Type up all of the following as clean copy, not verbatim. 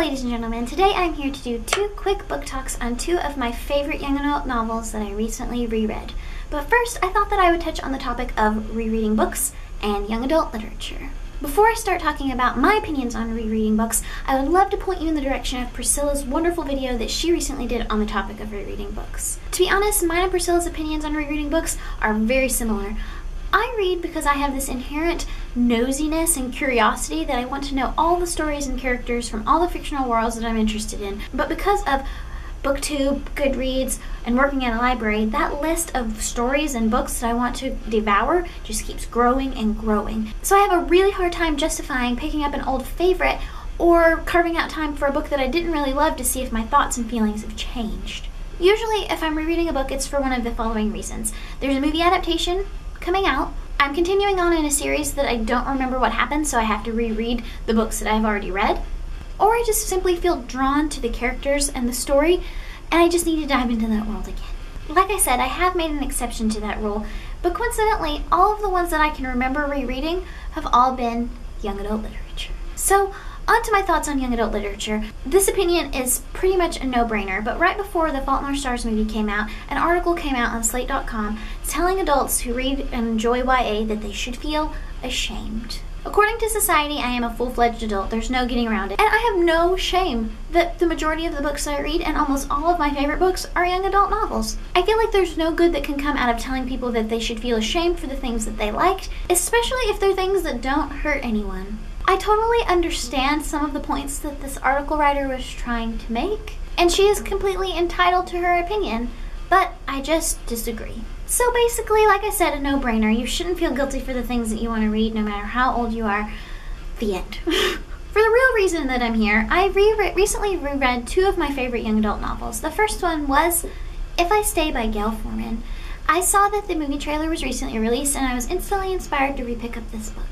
ladies and gentlemen, today I'm here to do 2 quick book talks on 2 of my favorite young adult novels that I recently reread. But first, I thought that I would touch on the topic of rereading books and young adult literature. Before I start talking about my opinions on rereading books, I would love to point you in the direction of Priscilla's wonderful video that she recently did on the topic of rereading books. To be honest, mine and Priscilla's opinions on rereading books are very similar. I read because I have this inherent nosiness and curiosity that I want to know all the stories and characters from all the fictional worlds that I'm interested in. But because of BookTube, Goodreads, and working at a library, that list of stories and books that I want to devour just keeps growing and growing. So I have a really hard time justifying picking up an old favorite or carving out time for a book that I didn't really love to see if my thoughts and feelings have changed. Usually, if I'm rereading a book, it's for one of the following reasons. There's a movie adaptation coming out. I'm continuing on in a series that I don't remember what happened, so I have to reread the books that I've already read. Or I just simply feel drawn to the characters and the story, and I just need to dive into that world again. Like I said, I have made an exception to that rule, but coincidentally, all of the ones that I can remember rereading have all been young adult literature. So, on to my thoughts on young adult literature. This opinion is pretty much a no-brainer, but right before the Fault in Our Stars movie came out, an article came out on Slate.com telling adults who read and enjoy YA that they should feel ashamed. According to society, I am a full-fledged adult. There's no getting around it. And I have no shame that the majority of the books I read, and almost all of my favorite books, are young adult novels. I feel like there's no good that can come out of telling people that they should feel ashamed for the things that they liked, especially if they're things that don't hurt anyone. I totally understand some of the points that this article writer was trying to make, and she is completely entitled to her opinion, but I just disagree. So basically, like I said, a no-brainer. You shouldn't feel guilty for the things that you want to read, no matter how old you are. The end. For the real reason that I'm here, I recently reread 2 of my favorite young adult novels. The first one was If I Stay by Gayle Forman. I saw that the movie trailer was recently released, and I was instantly inspired to re-pick up this book.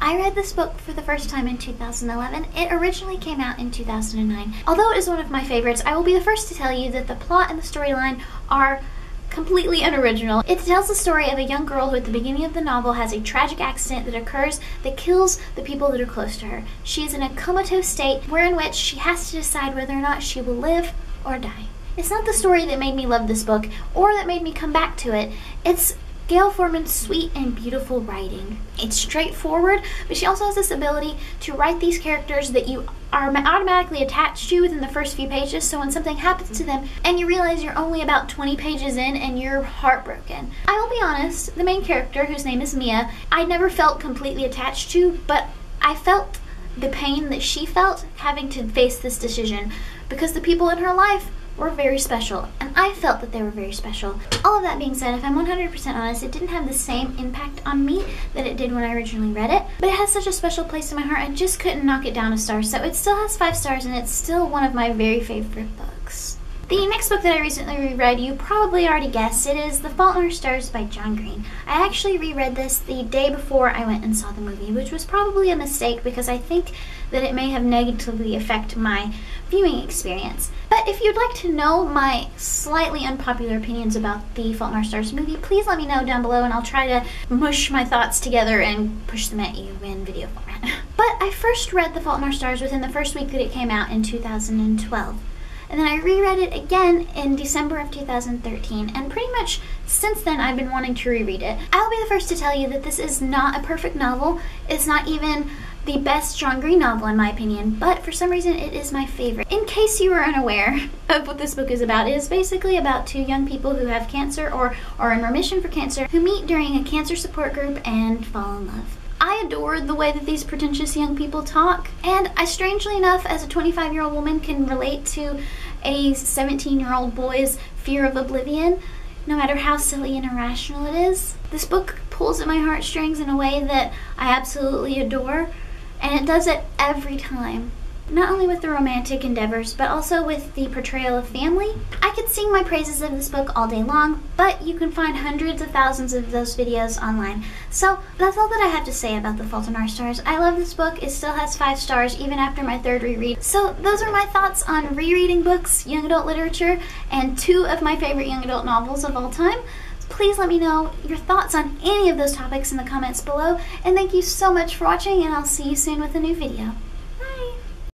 I read this book for the first time in 2011. It originally came out in 2009. Although it is one of my favorites, I will be the first to tell you that the plot and the storyline are completely unoriginal. It tells the story of a young girl who at the beginning of the novel has a tragic accident that occurs that kills the people that are close to her. She is in a comatose state wherein which she has to decide whether or not she will live or die. It's not the story that made me love this book or that made me come back to it. It's Gayle Forman's sweet and beautiful writing. It's straightforward, but she also has this ability to write these characters that you are automatically attached to within the first few pages, so when something happens to them and you realize you're only about 20 pages in and you're heartbroken. I will be honest, the main character, whose name is Mia, I never felt completely attached to, but I felt the pain that she felt having to face this decision because the people in her life were very special, and I felt that they were very special. All of that being said, if I'm 100% honest, it didn't have the same impact on me that it did when I originally read it, but it has such a special place in my heart, I just couldn't knock it down a star, so it still has 5 stars, and it's still one of my very favorite books. The next book that I recently reread, you probably already guessed, it is The Fault in Our Stars by John Green. I actually reread this the day before I went and saw the movie, which was probably a mistake because I think that it may have negatively affected my viewing experience. But if you'd like to know my slightly unpopular opinions about the Fault in Our Stars movie, please let me know down below and I'll try to mush my thoughts together and push them at you in video format. But I first read The Fault in Our Stars within the first week that it came out in 2012. And then I reread it again in December of 2013, and pretty much since then I've been wanting to reread it. I'll be the first to tell you that this is not a perfect novel. It's not even the best John Green novel in my opinion, but for some reason it is my favorite. In case you were unaware of what this book is about, it is basically about 2 young people who have cancer or are in remission for cancer who meet during a cancer support group and fall in love. I adored the way that these pretentious young people talk, and I, strangely enough, as a 25-year-old woman, can relate to a 17-year-old boy's fear of oblivion, no matter how silly and irrational it is. This book pulls at my heartstrings in a way that I absolutely adore, and it does it every time. Not only with the romantic endeavors, but also with the portrayal of family. I could sing my praises of this book all day long, but you can find hundreds of thousands of those videos online. So that's all that I have to say about The Fault in Our Stars. I love this book. It still has 5 stars even after my 3rd reread. So those are my thoughts on rereading books, young adult literature, and 2 of my favorite young adult novels of all time. Please let me know your thoughts on any of those topics in the comments below, and thank you so much for watching, and I'll see you soon with a new video.